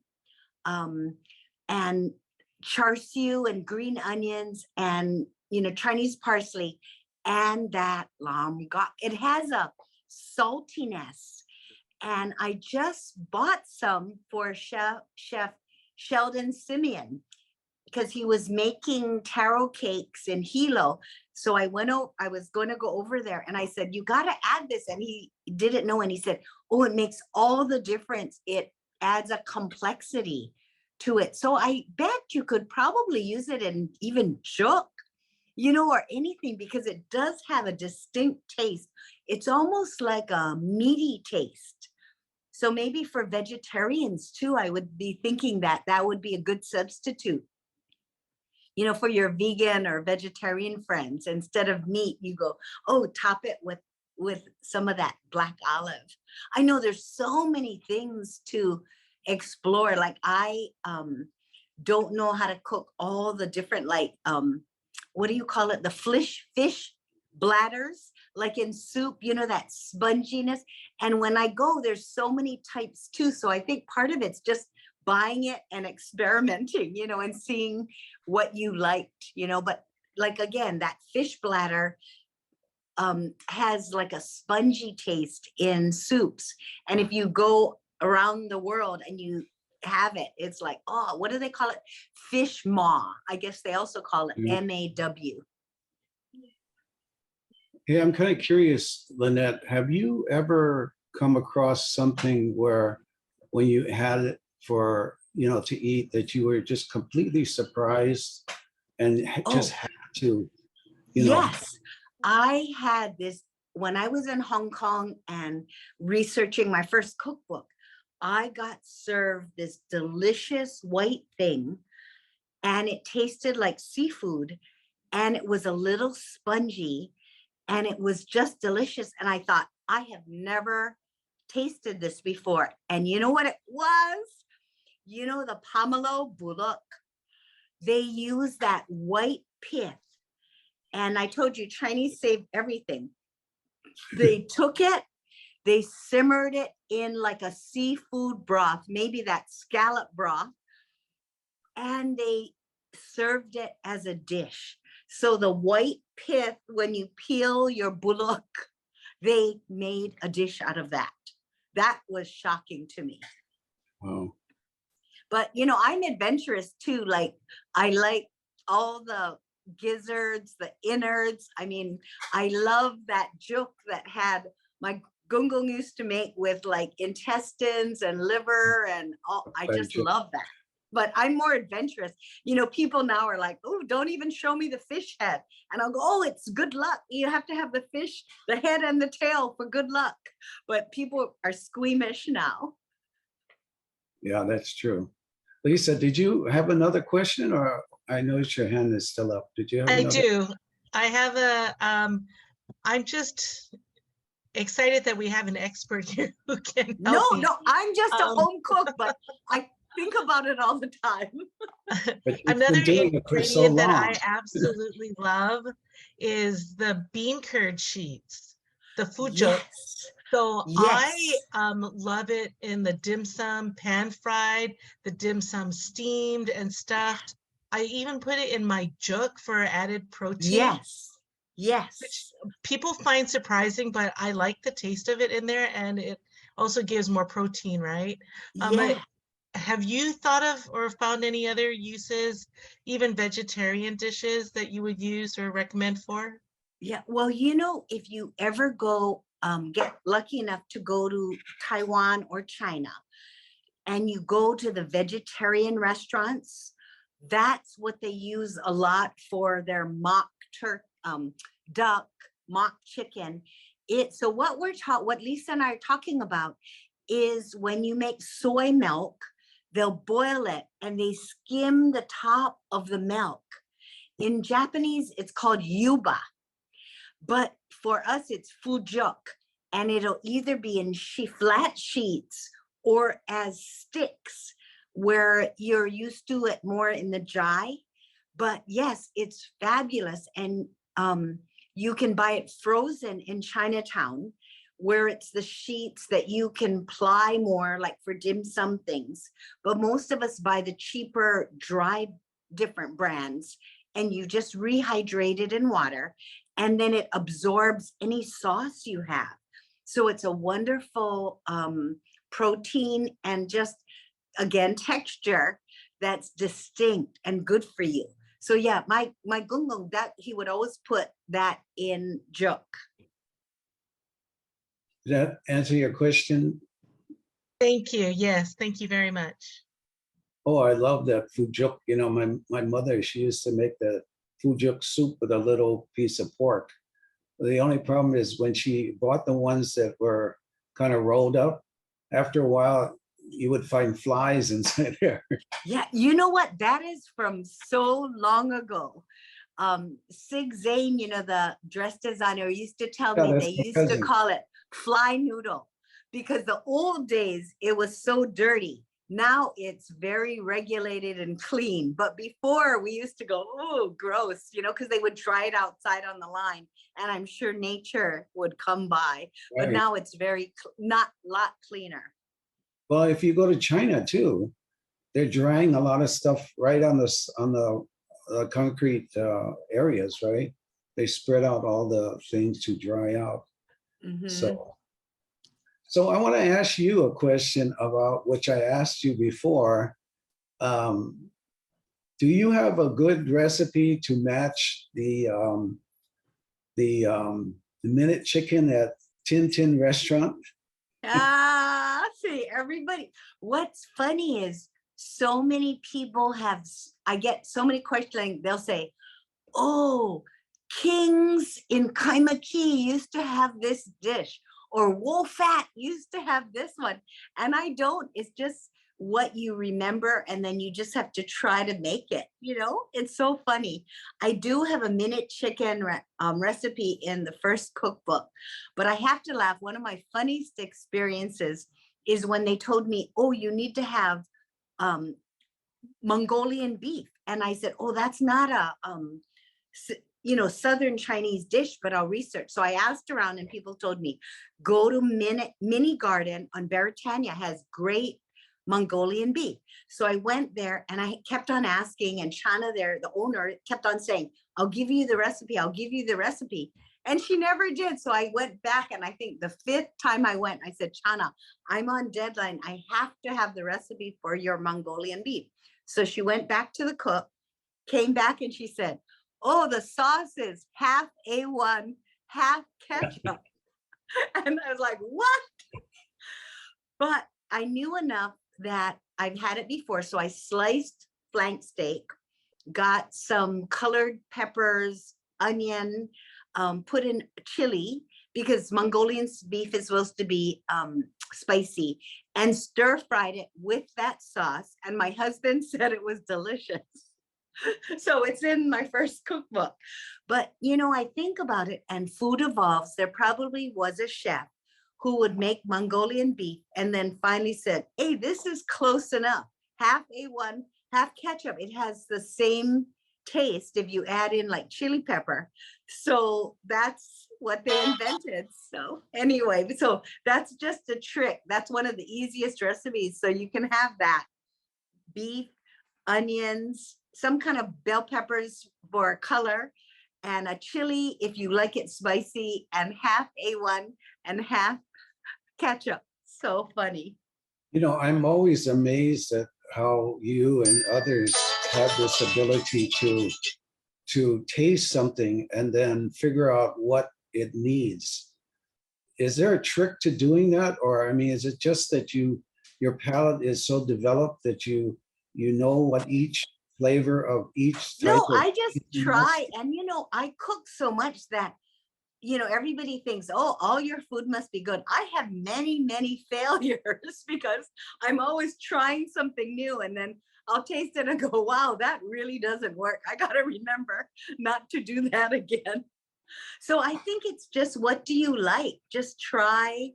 and char siu and green onions and, Chinese parsley and that lam gok. It has a saltiness. And I just bought some for Chef Sheldon Simeon because he was making taro cakes in Hilo. So I was going to go over there and I said, you got to add this. And he didn't know. And he said, oh, it makes all the difference. It adds a complexity to it. So I bet you could probably use it in even chook, or anything, because it does have a distinct taste. It's almost like a meaty taste. So maybe for vegetarians too, I would be thinking that would be a good substitute. For your vegan or vegetarian friends, instead of meat, you go, oh, top it with some of that black olive. I know there's so many things to explore. Like I don't know how to cook all the different, like, what do you call it? The fish bladders, like in soup, that sponginess. And when I go, there's so many types too. So I think part of it's just buying it and experimenting, and seeing what you liked, but like, again, that fish bladder has like a spongy taste in soups. And if you go around the world and you have it, it's like, oh, what do they call it? Fish maw. I guess they also call it MAW. Yeah, I'm kind of curious, Lynette, have you ever come across something where when you had it for, to eat, that you were just completely surprised and just had to, Yes, I had this when I was in Hong Kong and researching my first cookbook. I got served this delicious white thing, and it tasted like seafood, and it was a little spongy, and it was just delicious. And I thought, I have never tasted this before. And you know what it was? The Pomelo Bullock. They use that white pith. And I told you, Chinese save everything. They took it, they simmered it in like a seafood broth, maybe that scallop broth, and they served it as a dish. So the white pith, when you peel your bullock, they made a dish out of that. That was shocking to me. Wow. But, I'm adventurous too. Like, I like all the gizzards, the innards. I mean, I love that juk that had my gung used to make with like intestines and liver and all. I just love that. but I'm more adventurous. You know, people now are like, oh, don't even show me the fish head. And I'll go, oh, it's good luck. You have to have the fish, the head and the tail for good luck. But people are squeamish now. Yeah, that's true. Lisa, did you have another question, or I noticed your hand is still up? Did you have I another? do. I have I'm just excited that we have an expert here who can No, help me. no, I'm just a Um, home cook, but I think about it all the time. But you've Another been doing it for so ingredient that I long. absolutely love is the bean curd sheets, the fujuk. Yes. So I Yes. love it in the dim sum pan fried, the dim sum steamed and stuffed. I even put it in my juk for added protein, Yes. which Yes. people find surprising, but I like the taste of it in there, and it also gives more protein, right? But Yeah. have you thought of or found any other uses, even vegetarian dishes that you would use or recommend for? Yeah. Well, you know, if you ever go, get lucky enough to go to Taiwan or China, and you go to the vegetarian restaurants, that's what they use a lot for their mock duck, mock chicken. So what Lisa and I are talking about is when you make soy milk, they'll boil it and they skim the top of the milk. In Japanese, it's called yuba, but for us, it's fujuk, and it'll either be in flat sheets or as sticks, where you're used to it more in the jai. But yes, it's fabulous, and you can buy it frozen in Chinatown, where it's the sheets that you can ply more, like for dim sum things. But most of us buy the cheaper, dry, different brands, and you just rehydrate it in water, and then it absorbs any sauce you have. So it's a wonderful protein and just, again, texture that's distinct and good for you. So yeah, my gung that he would always put that in juk. Did that answer your question? Thank you. Yes, thank you very much. Oh, I love that fujuk. You know, my mother, she used to make the fujuk soup with a little piece of pork. The only problem is when she bought the ones that were kind of rolled up, after a while, you would find flies inside there. Yeah, you know what? That is from so long ago. Sig Zane, you know, the dress designer, used to tell Yeah, me that's they my used to cousin. call it fly noodle, because the old days it was so dirty. Now it's very regulated and clean. But before we used to go, oh, gross, you know, because they would try it outside on the line, and I'm sure nature would come by. But Right. now it's very not lot cleaner. Well, if you go to China too, they're drying a lot of stuff right on the concrete areas, right? They spread out all the things to dry out. Mhm. So I want to ask you a question about which I asked you before. Do you have a good recipe to match the minute chicken at Tin Tin restaurant? See, everybody. What's funny is so many people I get so many questions. They'll say, oh, Kings in Kaimaki used to have this dish, or Wolfat used to have this one. And I don't. It's just what you remember, and then you just have to try to make it. You know, it's so funny. I do have a minute chicken recipe in the first cookbook, but I have to laugh. One of my funniest experiences is when they told me, oh, you need to have Mongolian beef. And I said, oh, that's not a Southern Chinese dish, but I'll research. So I asked around, and people told me, go to Mini Garden on Beretania, has great Mongolian beef. So I went there, and I kept on asking, and Chana there, the owner, kept on saying, I'll give you the recipe. I'll give you the recipe. And she never did. So I went back, and I think the 5th time I went, I said, Chana, I'm on deadline. I have to have the recipe for your Mongolian beef. So she went back to the cook, came back, and she said, oh, the sauce is half A1, half ketchup. And I was like, what? But I knew enough that I've had it before. So I sliced flank steak, got some colored peppers, onion, put in chili because Mongolian beef is supposed to be spicy, and stir fried it with that sauce. And my husband said it was delicious. So it's in my first cookbook. But, you know, I think about it and food evolves. There probably was a chef who would make Mongolian beef and then finally said, hey, this is close enough. Half A1, half ketchup. It has the same taste if you add in like chili pepper. So that's what they invented. So anyway, so that's just a trick. That's one of the easiest recipes. So you can have that beef, onions, some kind of bell peppers for color, and a chili if you like it spicy, and half A1 and half ketchup. So funny. You know, I'm always amazed at how you and others have this ability to taste something and then figure out what it needs. Is there a trick to doing that? Or, I mean, is it just that your palate is so developed that you know what each flavor of each type No, of I just cuisine try. is? And, you know, I cook so much that, you know, everybody thinks, oh, all your food must be good. I have many, many failures because I'm always trying something new. And then I'll taste it and go, wow, that really doesn't work. I got to remember not to do that again. So I think it's just, what do you like? Just try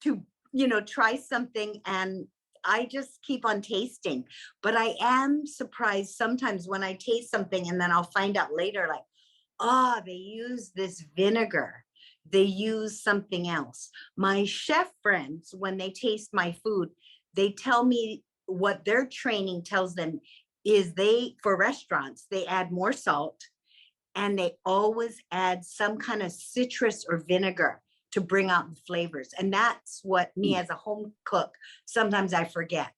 to, you know, try something, and I just keep on tasting. But I am surprised sometimes when I taste something and then I'll find out later, like, oh, they use this vinegar. They use something else. My chef friends, when they taste my food, they tell me what their training tells them is for restaurants, they add more salt, and they always add some kind of citrus or vinegar to bring out the flavors. And that's what me as a home cook, sometimes I forget.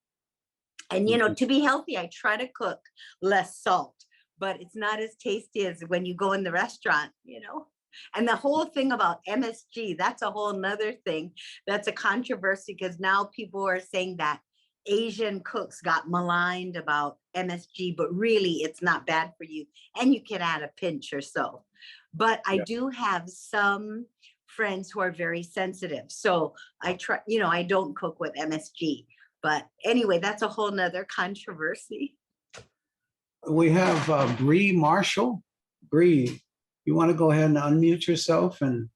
And, you know, to be healthy, I try to cook less salt, but it's not as tasty as when you go in the restaurant, you know. And the whole thing about MSG, that's a whole nother thing. That's a controversy because now people are saying that Asian cooks got maligned about MSG, but really it's not bad for you. And you can add a pinch or so. But I do have some friends who are very sensitive. So I try, you know, I don't cook with MSG. But anyway, that's a whole nother controversy. We have Bree Marshall. Bree, you want to go ahead and unmute yourself? And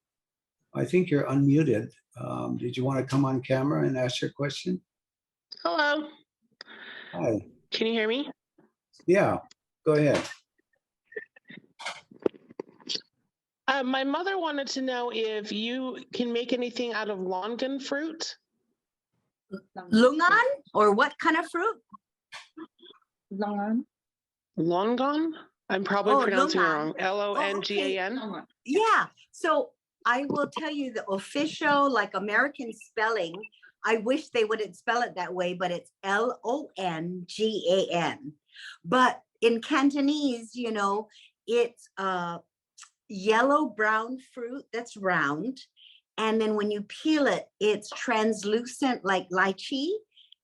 I think you're unmuted. Did you want to come on camera and ask your question? Hello, Hi. can you hear me? Yeah, go ahead. My mother wanted to know if you can make anything out of longan fruit. Lungan, or what kind of fruit? Longan? I'm probably Oh, pronouncing it lungan. wrong. Longan. Yeah. So I will tell you the official, like, American spelling. I wish they wouldn't spell it that way, but it's Longan. But in Cantonese, you know, it's yellow brown fruit that's round. And then when you peel it, it's translucent like lychee,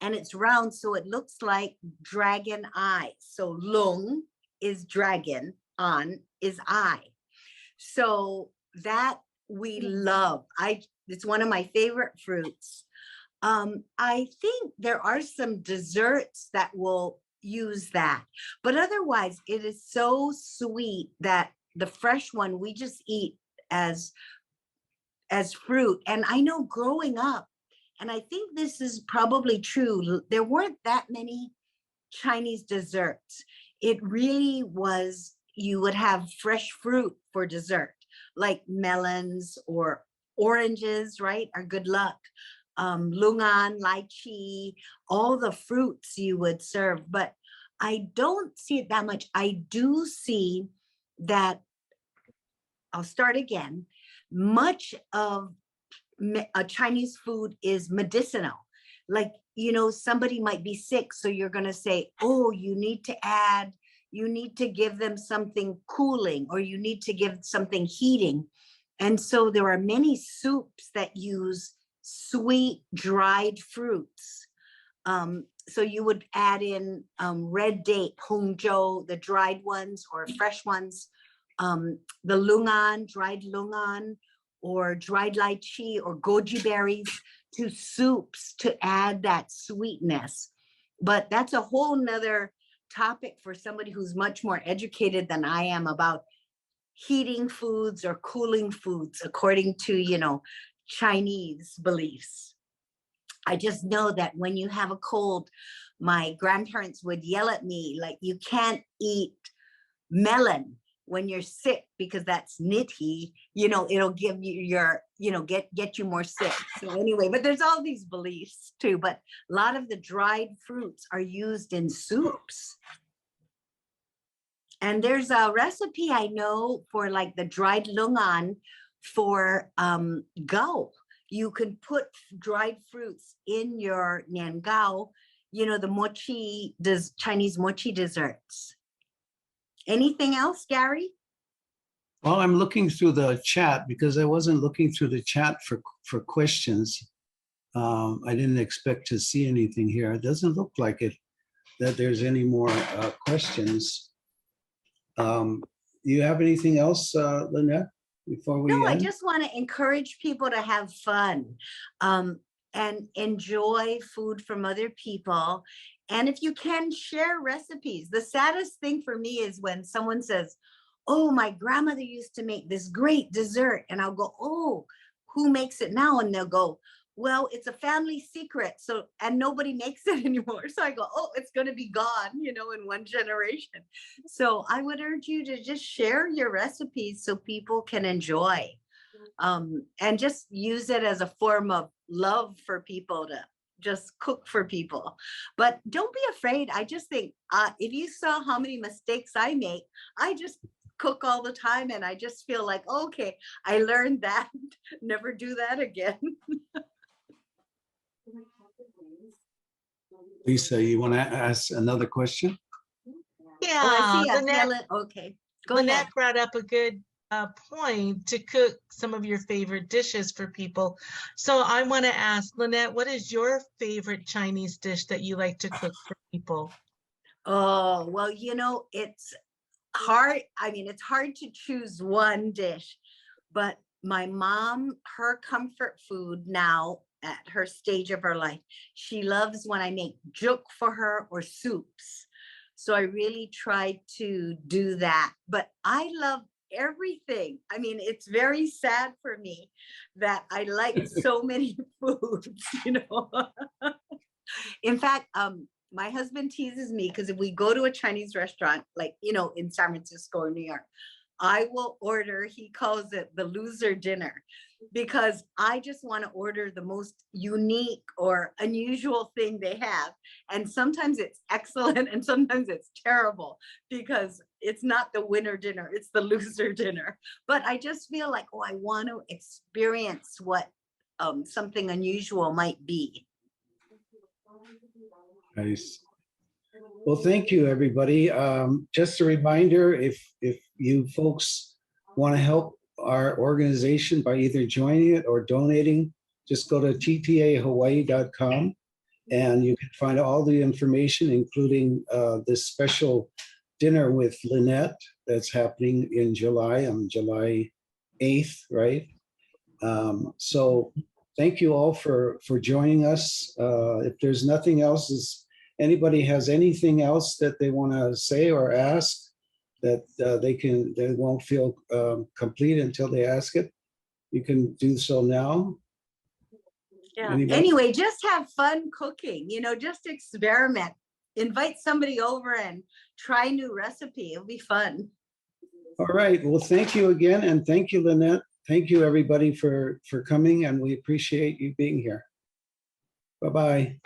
and it's round. So it looks like dragon eyes. So lung is dragon, an is eye. So that we love. It's one of my favorite fruits. I think there are some desserts that will use that, but otherwise it is so sweet that the fresh one we just eat as fruit. And I know growing up, and I think this is probably true, there weren't that many Chinese desserts. It really was, you would have fresh fruit for dessert, like melons or oranges, right? Are good luck. Lungan, lychee, all the fruits you would serve, but I don't see it that much. I do see that, I'll start again, much of Chinese food is medicinal. Like, you know, somebody might be sick, so you're going to say, oh, you need to give them something cooling, or you need to give something heating. And so there are many soups that use sweet dried fruits. So you would add in red date, hongzhou, the dried ones or fresh ones, the lungan, dried lungan, or dried lychee or goji berries to soups to add that sweetness. But that's a whole nother topic for somebody who's much more educated than I am about heating foods or cooling foods according to, you know, Chinese beliefs. I just know that when you have a cold, my grandparents would yell at me like, you can't eat melon when you're sick because that's nitty, you know, it'll give you your, you know, get you more sick. So anyway, but there's all these beliefs too, but a lot of the dried fruits are used in soups. And there's a recipe I know for like the dried lungan for gao. You can put dried fruits in your nian gao, you know, the mochi, Chinese mochi desserts. Anything else, Gary? Well, I'm looking through the chat because I wasn't looking through the chat for questions. I didn't expect to see anything here. It doesn't look like it, that there's any more questions. Do you have anything else, Lynette, before we No, I end? just want to encourage people to have fun and enjoy food from other people. And if you can, share recipes. The saddest thing for me is when someone says, oh, my grandmother used to make this great dessert. And I'll go, oh, who makes it now? And they'll go, well, it's a family secret. So, and nobody makes it anymore. So I go, oh, it's going to be gone, you know, in one generation. So I would urge you to just share your recipes so people can enjoy and just use it as a form of love for people to just cook for people. But don't be afraid. I just think if you saw how many mistakes I make, I just cook all the time. And I just feel like, okay, I learned that. Never do that again. Lisa, you want to ask another question? Yeah, Oh, I see. Lynette, Helen. Okay, go ahead. Lynette brought up a good point to cook some of your favorite dishes for people. So I want to ask Lynette, what is your favorite Chinese dish that you like to cook for people? Oh, well, you know, it's hard. I mean, it's hard to choose one dish, but my mom, her comfort food now at her stage of her life, she loves when I make juk for her or soups. So I really try to do that, but I love everything. I mean, it's very sad for me that I like so many foods, you know. In fact, my husband teases me because if we go to a Chinese restaurant, like, you know, in San Francisco or New York, I will order, he calls it the loser dinner, because I just want to order the most unique or unusual thing they have. And sometimes it's excellent and sometimes it's terrible because it's not the winner dinner, it's the loser dinner. But I just feel like, oh, I want to experience what something unusual might be. Nice. Well, thank you, everybody. Just a reminder, if you folks want to help our organization by either joining it or donating, just go to tpahawaii.com and you can find all the information, including this special dinner with Lynette that's happening in July, on July 8th, right? So thank you all for joining us. If there's nothing else, anybody has anything else that they want to say or ask that they won't feel complete until they ask it, you can do so now. Yeah. Anybody? Anyway, just have fun cooking, you know, just experiment. Invite somebody over and try a new recipe. It'll be fun. All right. Well, thank you again. And thank you, Lynette. Thank you, everybody, for coming. And we appreciate you being here. Bye-bye.